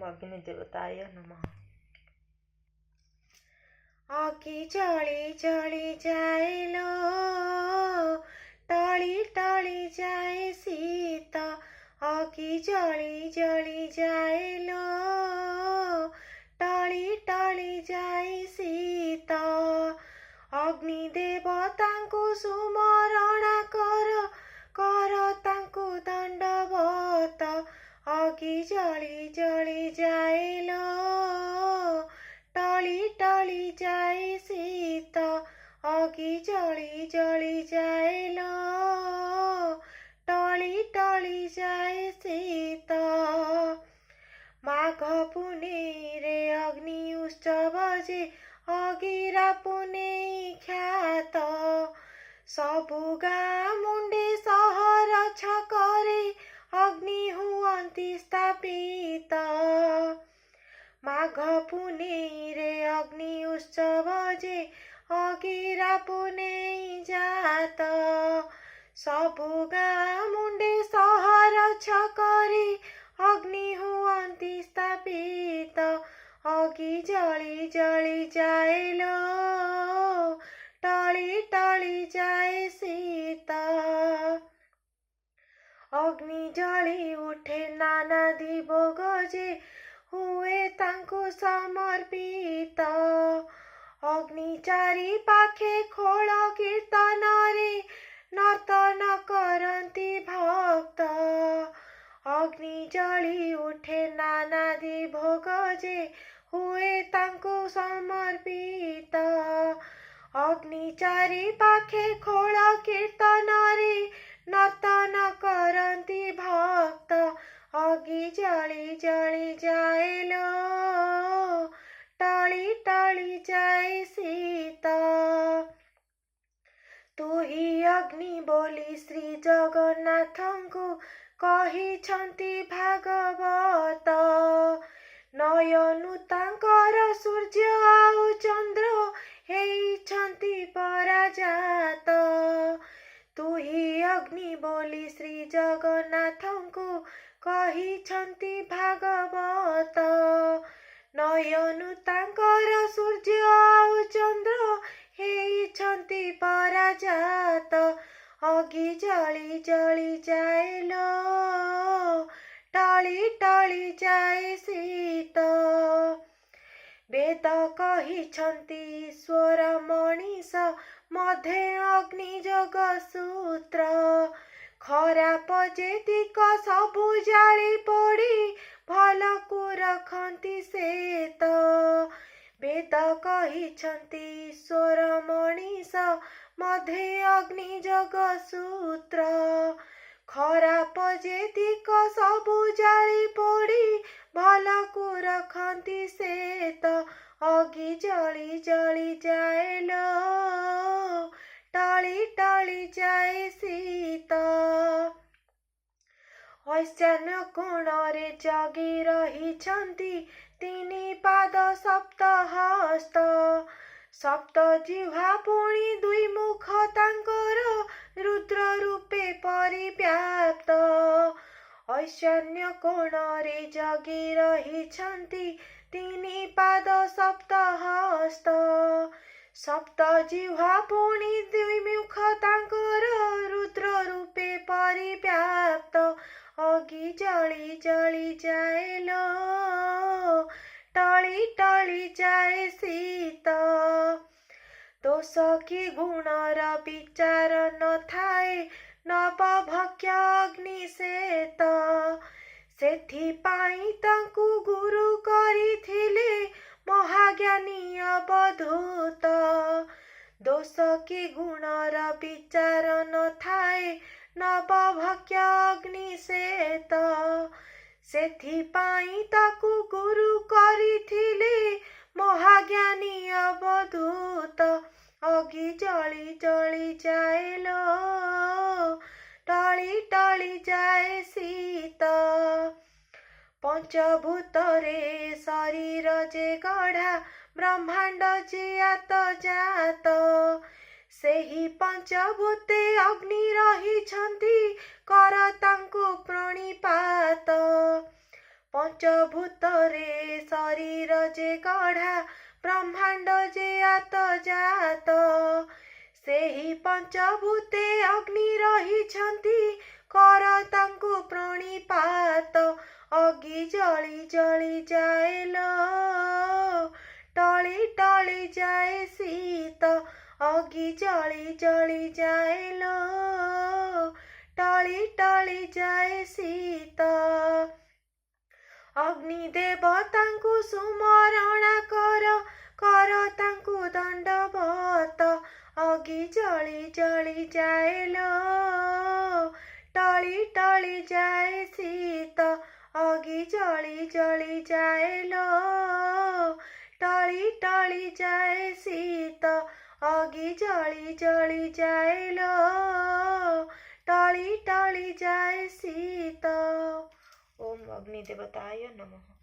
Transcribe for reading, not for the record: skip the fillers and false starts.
अग्निदेवताय नमः। अग्नि जली जली जाए लो, टली टली जाए शीत। अग्नि जली जली जाए लो, टली टली जाए शीत। अग्नि देवतांकु सुमरण कर, कर तांकु दंडवत। अग्नि जली जली जाए लो, टली टली जाए शीत। अग्नि जली जली जाए लो, टली टली जाए शीत। माघ पुनेई रे अग्नि उत्सव जे, अगिरा पुनेई ख्यात। सबु गाँ मुंडे सहर छकरे, अग्नि हुअन्ति स्थापित। माघ पुनेई रे अग्नि उत्सव जे, अगिरा पुनेई जात। सबु गाँ मुंडे सहर छकरे, अग्नि हुअन्ति स्थापित। अग्नि जली जली जाए लो, टली टली जाए शीत। अग्नि जली उठे नानादी भोग जे, हुए तांकु समर्पित। अग्नि चारि पाखे खोल कीर्तन रे, नर्तन करन्ति भक्त। अग्नि जली उठे नानादी भोग जे, हुए तांकु समर्पित। अग्नि चारि पाखे खोल कीर्तन रे, नर्तन करन्ति भक्त। अग्नि जली जली जाए लो, टली टली जाए शीत। तू ही अग्नि बोली श्री जगन्नाथंकु कहिछन्ति भागवत। नयनु तांकर सूर्य आउ चंद्र, हेइछन्ति पराजात। तू ही अग्नि बोली श्री जगन्नाथंकु कहिछन्ति भागवत। नयनु तांकर सूर्य आउ चंद्र, हेइछन्ति पराजात। अग्नि जली जली जाए लो, टली टली जाए शीत। वेद कहिछन्ति ईश्वर मनीष, मध्ये अग्नि जोग सूत्र। खराप जेतिक सबु जाली पोड़ी, भलकु रखन्ति श्वेत। वेद कहिछन्ति ईश्वर मनीष, मध्ये अग्नि जोग सूत्र। खराप जेतिक सबु जाली पोड़ी, भलकु रखन्ति श्वेत। अग्नि जली जली जाए लो, टली टली जाए शीत। ऐशान्य कोण रे जगी रहिछन्ति, तिनी पाद सप्त हस्त। सप्त जिह्वा पुणी दुई मुख तांकर, रुद्र रूपे परिव्याप्त। ऐशान्य कोण रे जगी रहिछन्ति, तिनी पाद सप्त हस्त। सप्त जिह्वा पुणी दुई मुख तांकर, रुद्र रूपे परिव्याप्त। अग्नि जली जली जाए लो, टली टली जाए शीत। दोष कि गुणर विचार न थाए, नवभक्ष्य अग्नि श्वेत। सेथिपाई तांकु गुरु करिथिले, महाज्ञानी अवधूत। दोष कि गुणर विचार न थाए, नवभक्ष्य अग्नि श्वेत। सेथिपाई ताकु गुरु करिथिले, महाज्ञानी अवधूत। अग्नि जली जली जाए लो, टली टली जाए शीत। पंचभूत रे शरीर जे गढ़ा, ब्रह्मांड जे आत जात। सेही पंचभूते अग्नि रहिछन्ति, कर तांकु प्रणिपात। ପଞ୍ଚଭୂତରେ ଶରୀର ଯେ ଗଢ଼ା ବ୍ରହ୍ମାଣ୍ଡ ଯେ ଆତଜାତ ସେହି ପଞ୍ଚଭୂତେ ଅଗ୍ନି ରହିଛନ୍ତି କର ତାଙ୍କୁ ପ୍रणिपात ଅଗି ଜଳି ଜଳି ଯାଏ ଲୋ ଟଳି ଟଳି ଯାଏ ଶୀତ ଅଗି ଜଳି ଜଳି ଯାଏ ଲୋ ଟଳି ଟଳି ଯାଏ ଶୀତ ଅଗ୍ନି ଦେବତାଙ୍କୁ ସୁମରଣା କର କର ତାଙ୍କୁ ଦଣ୍ଡବତ ଅଗି ଜଳି ଜଳି ଯାଏ ଲୋ ଟଳି ଟଳି ଯାଏ ଶୀତ ଅଗି ଜଳି ଜଳି ଯାଏ ଲୋ ଟଳି ଟଳି ଯାଏ ଶୀତ ଅଗି ଜଳି ଜଳି ଯାଏ ଲୋ ଟଳି ଟଳି ଯାଏ ଶୀତ। ଓମ୍ ଅଗ୍ନି ଦେବତାୟ ନମଃ।